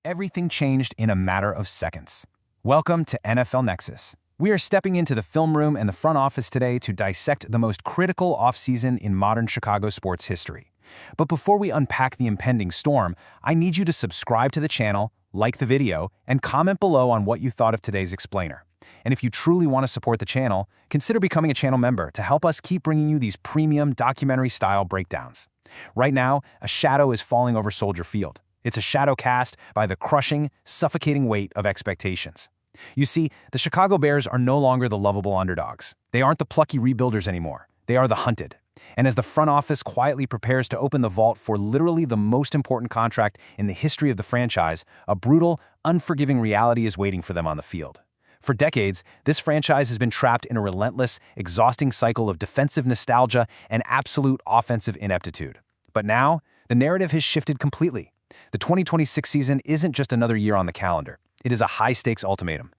everything changed in a matter of seconds. Welcome to NFL Nexus. We are stepping into the film room and the front office today to dissect the most critical offseason in modern Chicago sports history. But before we unpack the impending storm, I need you to subscribe to the channel, like the video, and comment below on what you thought of today's explainer. And if you truly want to support the channel, consider becoming a channel member to help us keep bringing you these premium documentary-style breakdowns. Right now, a shadow is falling over Soldier Field. It's a shadow cast by the crushing, suffocating weight of expectations. You see, the Chicago Bears are no longer the lovable underdogs. They aren't the plucky rebuilders anymore. They are the hunted. And as the front office quietly prepares to open the vault for literally the most important contract in the history of the franchise, a brutal, unforgiving reality is waiting for them on the field. For decades, this franchise has been trapped in a relentless, exhausting cycle of defensive nostalgia and absolute offensive ineptitude. But now, the narrative has shifted completely. The 2026 season isn't just another year on the calendar. It is a high-stakes ultimatum.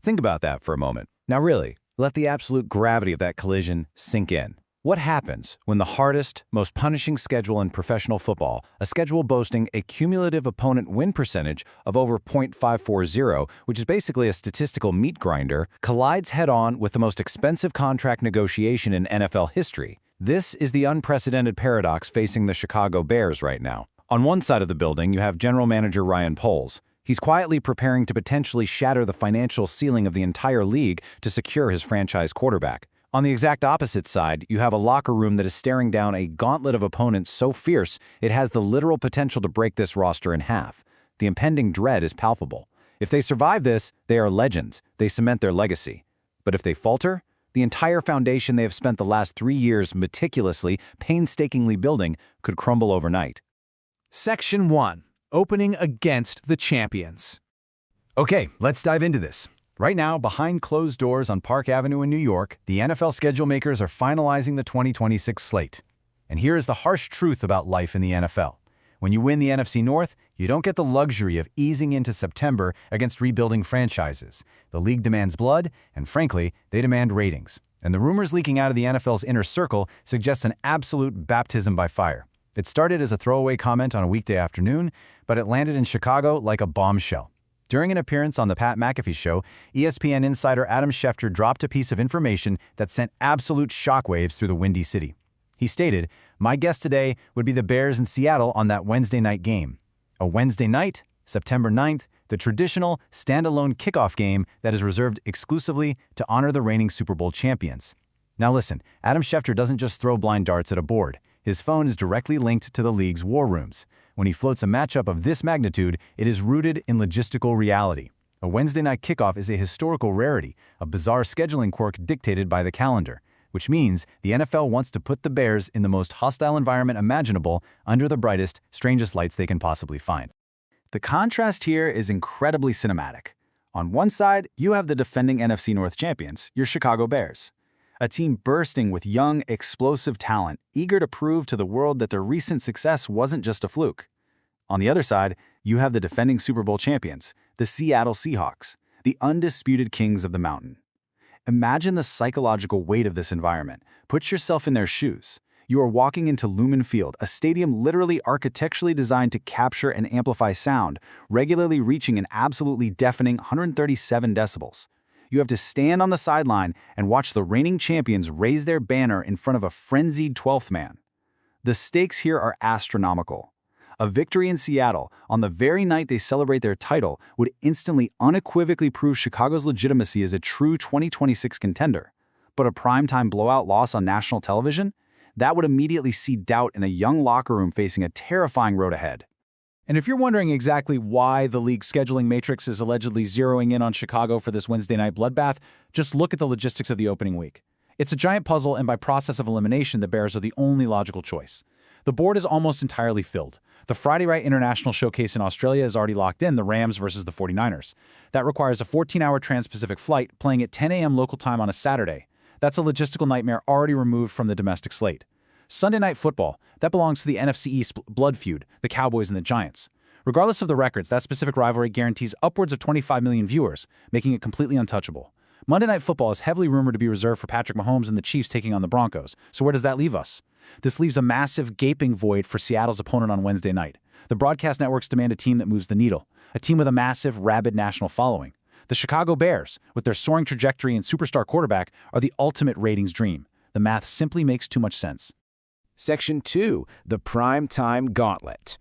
Think about that for a moment. Now really, let the absolute gravity of that collision sink in. What happens when the hardest, most punishing schedule in professional football, a schedule boasting a cumulative opponent win percentage of over .540, which is basically a statistical meat grinder, collides head-on with the most expensive contract negotiation in NFL history? This is the unprecedented paradox facing the Chicago Bears right now. On one side of the building, you have general manager Ryan Poles. He's quietly preparing to potentially shatter the financial ceiling of the entire league to secure his franchise quarterback. On the exact opposite side, you have a locker room that is staring down a gauntlet of opponents so fierce it has the literal potential to break this roster in half. The impending dread is palpable. If they survive this, they are legends. They cement their legacy. But if they falter, the entire foundation they have spent the last 3 years meticulously, painstakingly building could crumble overnight. Section 1. Opening against the champions. Okay, let's dive into this. Right now, behind closed doors on Park Avenue in New York, the NFL schedule makers are finalizing the 2026 slate. And here is the harsh truth about life in the NFL. When you win the NFC North, you don't get the luxury of easing into September against rebuilding franchises. The league demands blood, and frankly, they demand ratings. And the rumors leaking out of the NFL's inner circle suggest an absolute baptism by fire. It started as a throwaway comment on a weekday afternoon, but it landed in Chicago like a bombshell. During an appearance on the Pat McAfee Show, ESPN insider Adam Schefter dropped a piece of information that sent absolute shockwaves through the Windy City. He stated, "My guest today would be the Bears in Seattle on that Wednesday night game. A Wednesday night, September 9th, the traditional standalone kickoff game that is reserved exclusively to honor the reigning Super Bowl champions." Now listen, Adam Schefter doesn't just throw blind darts at a board. His phone is directly linked to the league's war rooms. When he floats a matchup of this magnitude, it is rooted in logistical reality. A Wednesday night kickoff is a historical rarity, a bizarre scheduling quirk dictated by the calendar, which means the NFL wants to put the Bears in the most hostile environment imaginable under the brightest, strangest lights they can possibly find. The contrast here is incredibly cinematic. On one side, you have the defending NFC North champions, your Chicago Bears. A team bursting with young, explosive talent, eager to prove to the world that their recent success wasn't just a fluke. On the other side, you have the defending Super Bowl champions, the Seattle Seahawks, the undisputed kings of the mountain. Imagine the psychological weight of this environment. Put yourself in their shoes. You are walking into Lumen Field, a stadium literally architecturally designed to capture and amplify sound, regularly reaching an absolutely deafening 137 decibels. You have to stand on the sideline and watch the reigning champions raise their banner in front of a frenzied 12th man. The stakes here are astronomical. A victory in Seattle, on the very night they celebrate their title, would instantly unequivocally prove Chicago's legitimacy as a true 2026 contender. But a primetime blowout loss on national television? That would immediately seed doubt in a young locker room facing a terrifying road ahead. And if you're wondering exactly why the league's scheduling matrix is allegedly zeroing in on Chicago for this Wednesday night bloodbath, just look at the logistics of the opening week. It's a giant puzzle, and by process of elimination, the Bears are the only logical choice. The board is almost entirely filled. The Friday night international showcase in Australia is already locked in, the Rams versus the 49ers. That requires a 14-hour trans-Pacific flight, playing at 10 a.m. local time on a Saturday. That's a logistical nightmare already removed from the domestic slate. Sunday Night Football, that belongs to the NFC East blood feud, the Cowboys and the Giants. Regardless of the records, that specific rivalry guarantees upwards of 25 million viewers, making it completely untouchable. Monday Night Football is heavily rumored to be reserved for Patrick Mahomes and the Chiefs taking on the Broncos. So where does that leave us? This leaves a massive, gaping void for Seattle's opponent on Wednesday night. The broadcast networks demand a team that moves the needle, a team with a massive, rabid national following. The Chicago Bears, with their soaring trajectory and superstar quarterback, are the ultimate ratings dream. The math simply makes too much sense. Section 2. The Primetime Gauntlet.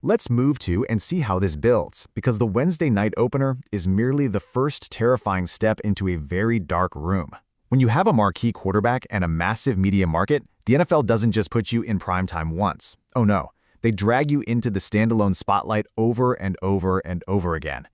Let's move to and see how this builds, because the Wednesday night opener is merely the first terrifying step into a very dark room. When you have a marquee quarterback and a massive media market, the NFL doesn't just put you in primetime once. Oh no, they drag you into the standalone spotlight over and over and over again.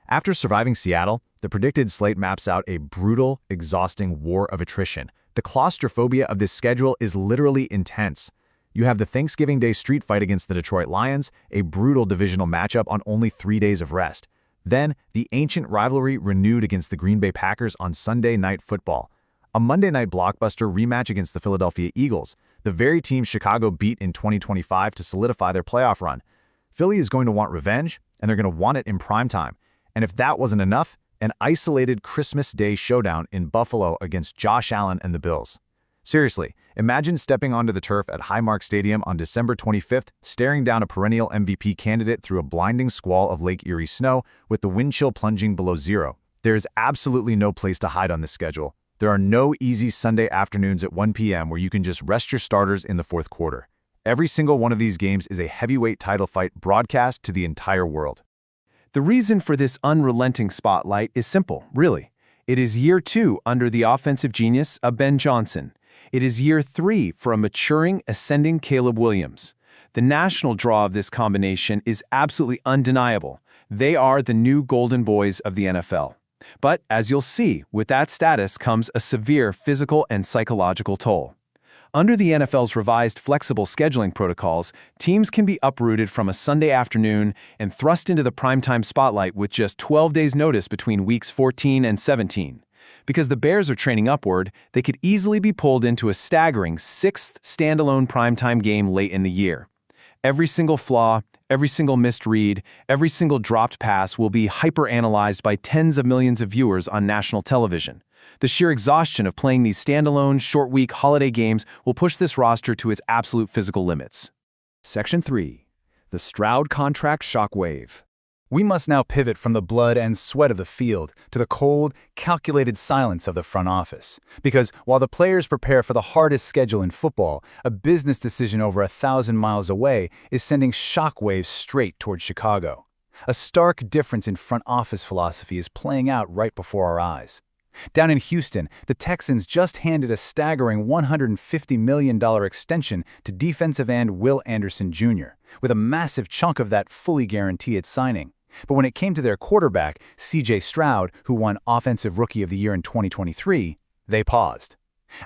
After surviving Seattle, the predicted slate maps out a brutal, exhausting war of attrition. The claustrophobia of this schedule is literally intense. You have the Thanksgiving Day street fight against the Detroit Lions, a brutal divisional matchup on only 3 days of rest. Then, the ancient rivalry renewed against the Green Bay Packers on Sunday Night Football. A Monday night blockbuster rematch against the Philadelphia Eagles, the very team Chicago beat in 2025 to solidify their playoff run. Philly is going to want revenge, and they're going to want it in primetime. And if that wasn't enough, an isolated Christmas Day showdown in Buffalo against Josh Allen and the Bills. Seriously, imagine stepping onto the turf at Highmark Stadium on December 25th, staring down a perennial MVP candidate through a blinding squall of Lake Erie snow with the wind chill plunging below zero. There is absolutely no place to hide on this schedule. There are no easy Sunday afternoons at 1 p.m. where you can just rest your starters in the fourth quarter. Every single one of these games is a heavyweight title fight broadcast to the entire world. The reason for this unrelenting spotlight is simple, really. It is year 2 under the offensive genius of Ben Johnson. It is year 3 for a maturing, ascending Caleb Williams. The national draw of this combination is absolutely undeniable. They are the new golden boys of the NFL. But, as you'll see, with that status comes a severe physical and psychological toll. Under the NFL's revised flexible scheduling protocols, teams can be uprooted from a Sunday afternoon and thrust into the primetime spotlight with just 12 days' notice between weeks 14 and 17. Because the Bears are training upward, they could easily be pulled into a staggering 6th standalone primetime game late in the year. Every single flaw, every single missed read, every single dropped pass will be hyper-analyzed by tens of millions of viewers on national television. The sheer exhaustion of playing these standalone, short-week holiday games will push this roster to its absolute physical limits. Section 3. The Stroud Contract Shockwave. We must now pivot from the blood and sweat of the field to the cold, calculated silence of the front office. Because while the players prepare for the hardest schedule in football, a business decision over 1,000 miles away is sending shockwaves straight toward Chicago. A stark difference in front office philosophy is playing out right before our eyes. Down in Houston, the Texans just handed a staggering $150 million extension to defensive end Will Anderson Jr., with a massive chunk of that fully guaranteed at signing. But when it came to their quarterback, C.J. Stroud, who won Offensive Rookie of the Year in 2023, they paused.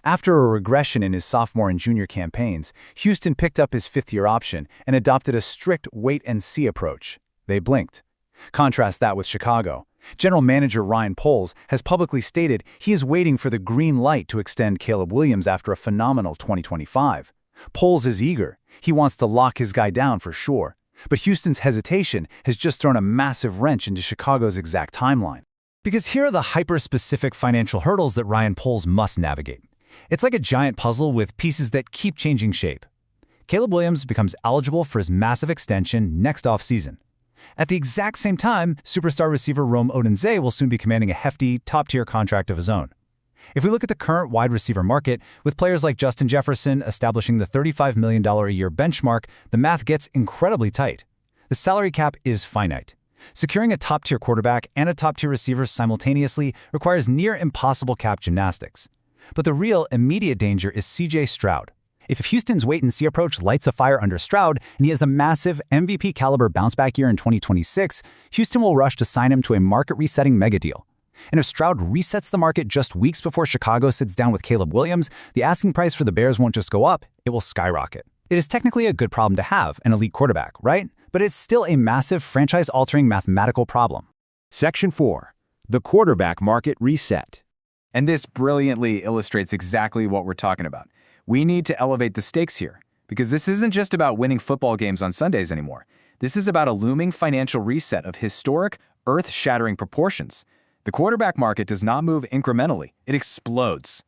After a regression in his sophomore and junior campaigns, Houston picked up his fifth-year option and adopted a strict wait-and-see approach. They blinked. Contrast that with Chicago. General Manager Ryan Poles has publicly stated he is waiting for the green light to extend Caleb Williams after a phenomenal 2025. Poles is eager. He wants to lock his guy down for sure. But Houston's hesitation has just thrown a massive wrench into Chicago's exact timeline. Because here are the hyper-specific financial hurdles that Ryan Poles must navigate. It's like a giant puzzle with pieces that keep changing shape. Caleb Williams becomes eligible for his massive extension next offseason. At the exact same time, superstar receiver Rome Odunze will soon be commanding a hefty, top-tier contract of his own. If we look at the current wide receiver market, with players like Justin Jefferson establishing the $35 million a year benchmark, the math gets incredibly tight. The salary cap is finite. Securing a top-tier quarterback and a top-tier receiver simultaneously requires near-impossible cap gymnastics. But the real, immediate danger is C.J. Stroud. If Houston's wait-and-see approach lights a fire under Stroud and he has a massive MVP-caliber bounce-back year in 2026, Houston will rush to sign him to a market-resetting mega deal. And if Stroud resets the market just weeks before Chicago sits down with Caleb Williams, the asking price for the Bears won't just go up, it will skyrocket. It is technically a good problem to have, an elite quarterback, right? But it's still a massive franchise-altering mathematical problem. Section 4. The Quarterback Market Reset. And this brilliantly illustrates exactly what we're talking about. We need to elevate the stakes here, because this isn't just about winning football games on Sundays anymore. This is about a looming financial reset of historic, earth-shattering proportions. The quarterback market does not move incrementally. It explodes.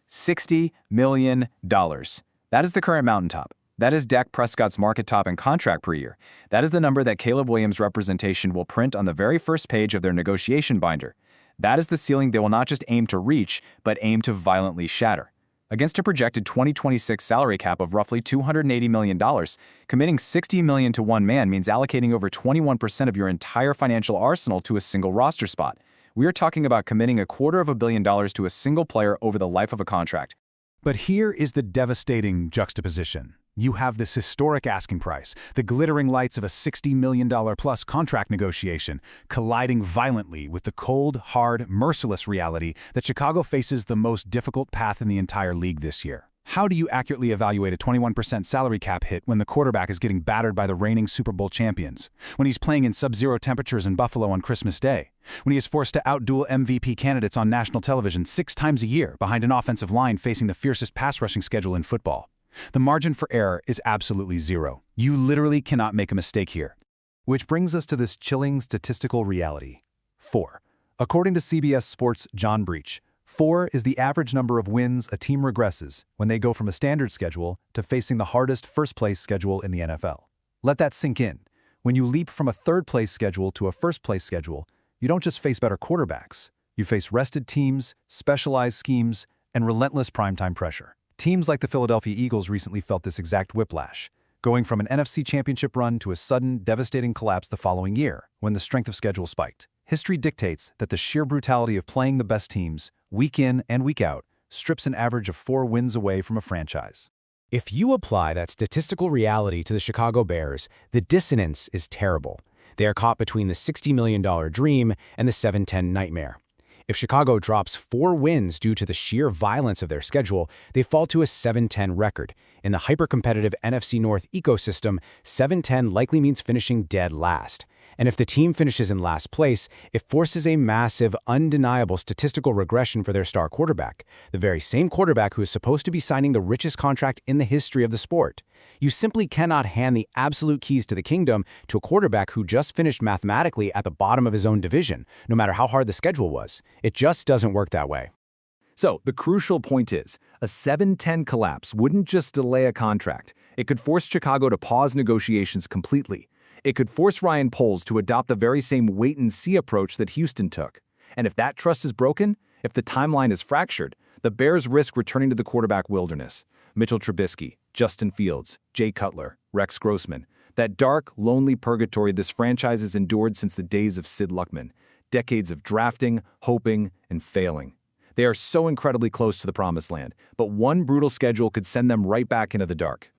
$60 million. That is the current mountaintop. That is Dak Prescott's market top and contract per year. That is the number that Caleb Williams' representation will print on the very first page of their negotiation binder. That is the ceiling they will not just aim to reach, but aim to violently shatter. Against a projected 2026 salary cap of roughly $280 million, committing $60 million to one man means allocating over 21% of your entire financial arsenal to a single roster spot. We are talking about committing $250 million to a single player over the life of a contract. But here is the devastating juxtaposition. You have this historic asking price, the glittering lights of a $60 million-plus contract negotiation, colliding violently with the cold, hard, merciless reality that Chicago faces the most difficult path in the entire league this year. How do you accurately evaluate a 21% salary cap hit when the quarterback is getting battered by the reigning Super Bowl champions? When he's playing in sub-zero temperatures in Buffalo on Christmas Day? When he is forced to outduel MVP candidates on national television 6 times a year behind an offensive line facing the fiercest pass-rushing schedule in football? The margin for error is absolutely zero. You literally cannot make a mistake here. Which brings us to this chilling statistical reality. 4. According to CBS Sports' John Breach, 4 is the average number of wins a team regresses when they go from a standard schedule to facing the hardest first-place schedule in the NFL. Let that sink in. When you leap from a third-place schedule to a first-place schedule, you don't just face better quarterbacks. You face rested teams, specialized schemes, and relentless primetime pressure. Teams like the Philadelphia Eagles recently felt this exact whiplash, going from an NFC championship run to a sudden, devastating collapse the following year, when the strength of schedule spiked. History dictates that the sheer brutality of playing the best teams, week in and week out, strips an average of 4 wins away from a franchise. If you apply that statistical reality to the Chicago Bears, the dissonance is terrible. They are caught between the $60 million dream and the 7-10 nightmare. If Chicago drops 4 wins due to the sheer violence of their schedule, they fall to a 7-10 record. In the hyper-competitive NFC North ecosystem, 7-10 likely means finishing dead last. And if the team finishes in last place, it forces a massive, undeniable statistical regression for their star quarterback, the very same quarterback who is supposed to be signing the richest contract in the history of the sport. You simply cannot hand the absolute keys to the kingdom to a quarterback who just finished mathematically at the bottom of his own division, no matter how hard the schedule was. It just doesn't work that way. So, the crucial point is, a 7-10 collapse wouldn't just delay a contract. It could force Chicago to pause negotiations completely. It could force Ryan Poles to adopt the very same wait-and-see approach that Houston took. And if that trust is broken, if the timeline is fractured, the Bears risk returning to the quarterback wilderness. Mitchell Trubisky, Justin Fields, Jay Cutler, Rex Grossman. That dark, lonely purgatory this franchise has endured since the days of Sid Luckman. Decades of drafting, hoping, and failing. They are so incredibly close to the promised land, but one brutal schedule could send them right back into the dark.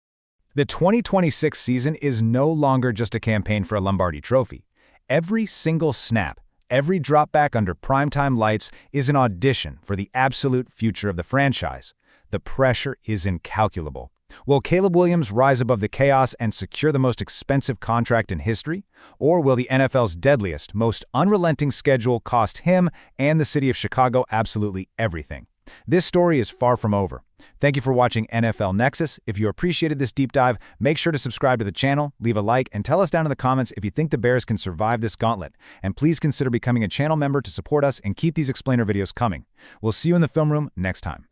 The 2026 season is no longer just a campaign for a Lombardi trophy. Every single snap, every drop back under primetime lights is an audition for the absolute future of the franchise. The pressure is incalculable. Will Caleb Williams rise above the chaos and secure the most expensive contract in history? Or will the NFL's deadliest, most unrelenting schedule cost him and the city of Chicago absolutely everything? This story is far from over. Thank you for watching NFL Nexus. If you appreciated this deep dive, make sure to subscribe to the channel, leave a like, and tell us down in the comments if you think the Bears can survive this gauntlet. And please consider becoming a channel member to support us and keep these explainer videos coming. We'll see you in the film room next time.